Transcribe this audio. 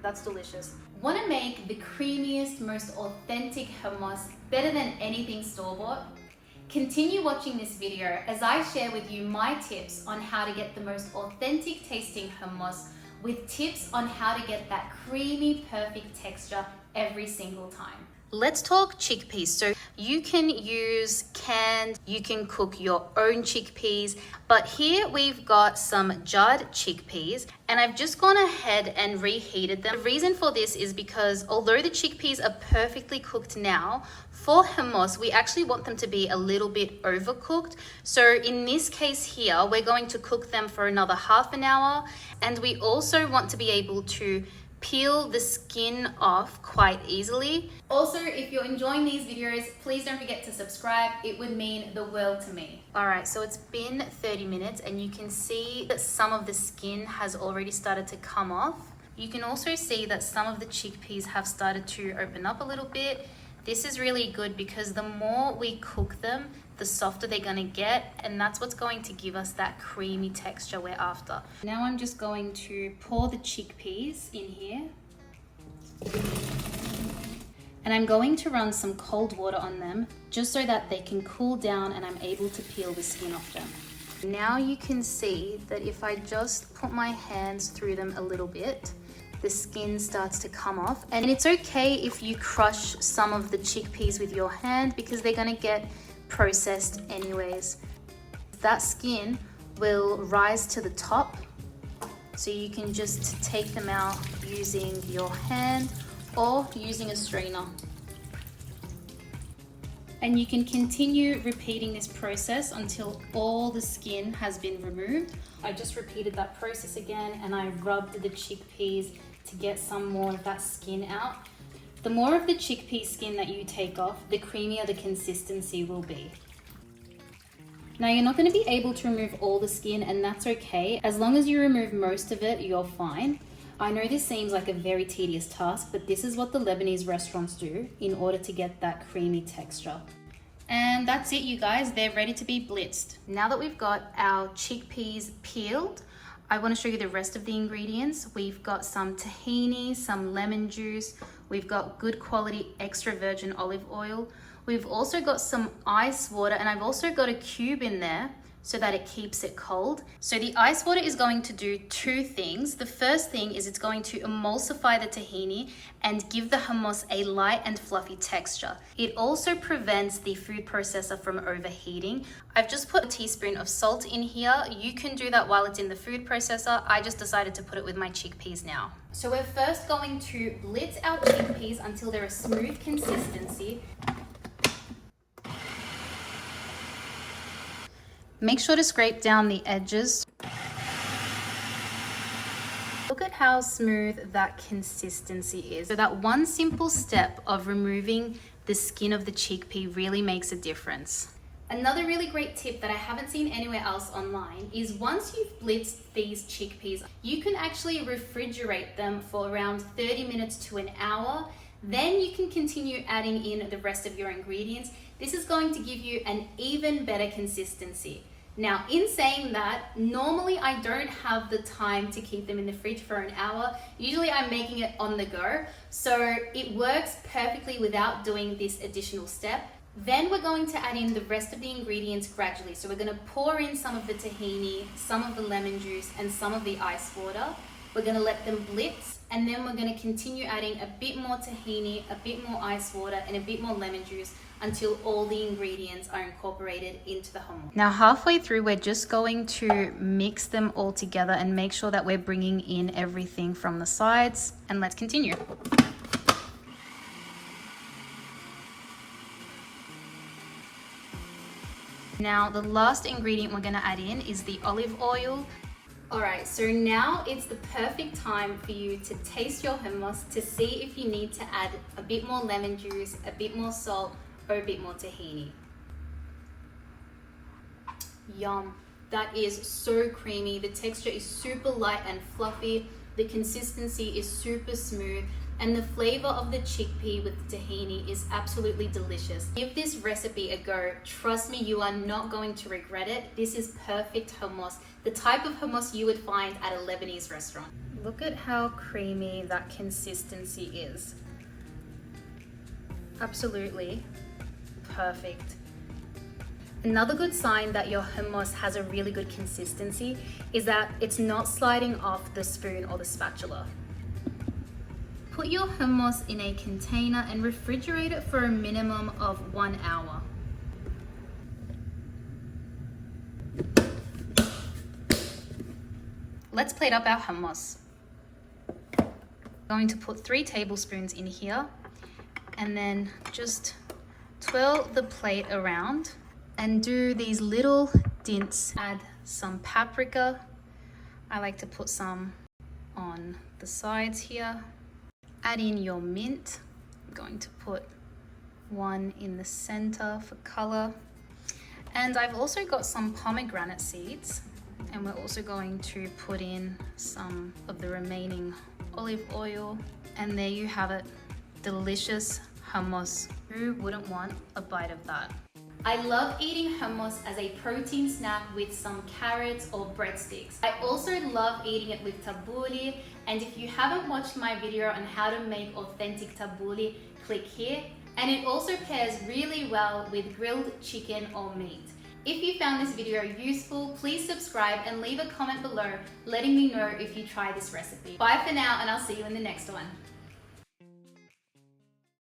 That's delicious. Want to make the creamiest, most authentic hummus better than anything store-bought? Continue watching this video as I share with you my tips on how to get the most authentic tasting hummus, with tips on how to get that creamy, perfect texture every single time. Let's talk chickpeas. So you can use canned, you can cook your own chickpeas, but here we've got some jarred chickpeas and I've just gone ahead and reheated them. The reason for this is because although the chickpeas are perfectly cooked now, for hummus, we actually want them to be a little bit overcooked. So in this case here, we're going to cook them for another half an hour, and we also want to be able to peel the skin off quite easily. Also, if you're enjoying these videos, please don't forget to subscribe. It would mean the world to me. All right, so it's been 30 minutes and you can see that some of the skin has already started to come off. You can also see that some of the chickpeas have started to open up a little bit. This is really good because the more we cook them, the softer they're gonna get, and that's what's going to give us that creamy texture we're after. Now I'm just going to pour the chickpeas in here. And I'm going to run some cold water on them just so that they can cool down and I'm able to peel the skin off them. Now you can see that if I just put my hands through them a little bit, the skin starts to come off. And it's okay if you crush some of the chickpeas with your hand because they're gonna get processed anyways. That skin will rise to the top, so you can just take them out using your hand or using a strainer. And you can continue repeating this process until all the skin has been removed. I just repeated that process again and I rubbed the chickpeas to get some more of that skin out. The more of the chickpea skin that you take off, the creamier the consistency will be. Now you're not going to be able to remove all the skin, and that's okay. As long as you remove most of it, you're fine. I know this seems like a very tedious task, but this is what the Lebanese restaurants do in order to get that creamy texture. And that's it, you guys. They're ready to be blitzed. Now that we've got our chickpeas peeled, I want to show you the rest of the ingredients. We've got some tahini, some lemon juice. We've got good quality extra virgin olive oil. We've also got some ice water, and I've also got a cube in there so that it keeps it cold. So the ice water is going to do two things. The first thing is it's going to emulsify the tahini and give the hummus a light and fluffy texture. It also prevents the food processor from overheating. I've just put a teaspoon of salt in here. You can do that while it's in the food processor. I just decided to put it with my chickpeas now. So we're first going to blitz our chickpeas until they're a smooth consistency. Make sure to scrape down the edges. Look at how smooth that consistency is. So that one simple step of removing the skin of the chickpea really makes a difference. Another really great tip that I haven't seen anywhere else online is once you've blitzed these chickpeas, you can actually refrigerate them for around 30 minutes to an hour. Then you can continue adding in the rest of your ingredients. This is going to give you an even better consistency. Now, in saying that, normally I don't have the time to keep them in the fridge for an hour. Usually I'm making it on the go, so it works perfectly without doing this additional step. Then we're going to add in the rest of the ingredients gradually. So we're going to pour in some of the tahini, some of the lemon juice, and some of the ice water. We're going to let them blitz, and then we're going to continue adding a bit more tahini, a bit more ice water, and a bit more lemon juice until all the ingredients are incorporated into the hummus. Now halfway through, we're just going to mix them all together and make sure that we're bringing in everything from the sides, and let's continue. Now the last ingredient we're going to add in is the olive oil. Alright, so now it's the perfect time for you to taste your hummus to see if you need to add a bit more lemon juice, a bit more salt, or a bit more tahini. Yum. That is so creamy. The texture is super light and fluffy. The consistency is super smooth. And the flavor of the chickpea with the tahini is absolutely delicious. Give this recipe a go. Trust me, you are not going to regret it. This is perfect hummus, the type of hummus you would find at a Lebanese restaurant. Look at how creamy that consistency is. Absolutely perfect. Another good sign that your hummus has a really good consistency is that it's not sliding off the spoon or the spatula. Put your hummus in a container and refrigerate it for a minimum of 1 hour. Let's plate up our hummus. I'm going to put 3 tablespoons in here and then just twirl the plate around and do these little dints. Add some paprika. I like to put some on the sides here. Add in your mint. I'm going to put 1 in the center for color. And I've also got some pomegranate seeds, and we're also going to put in some of the remaining olive oil. And there you have it, delicious hummus. Who wouldn't want a bite of that? I love eating hummus as a protein snack with some carrots or breadsticks. I also love eating it with tabbouleh, and if you haven't watched my video on how to make authentic tabbouleh, click here. And it also pairs really well with grilled chicken or meat. If you found this video useful, please subscribe and leave a comment below letting me know if you try this recipe. Bye for now, and I'll see you in the next one.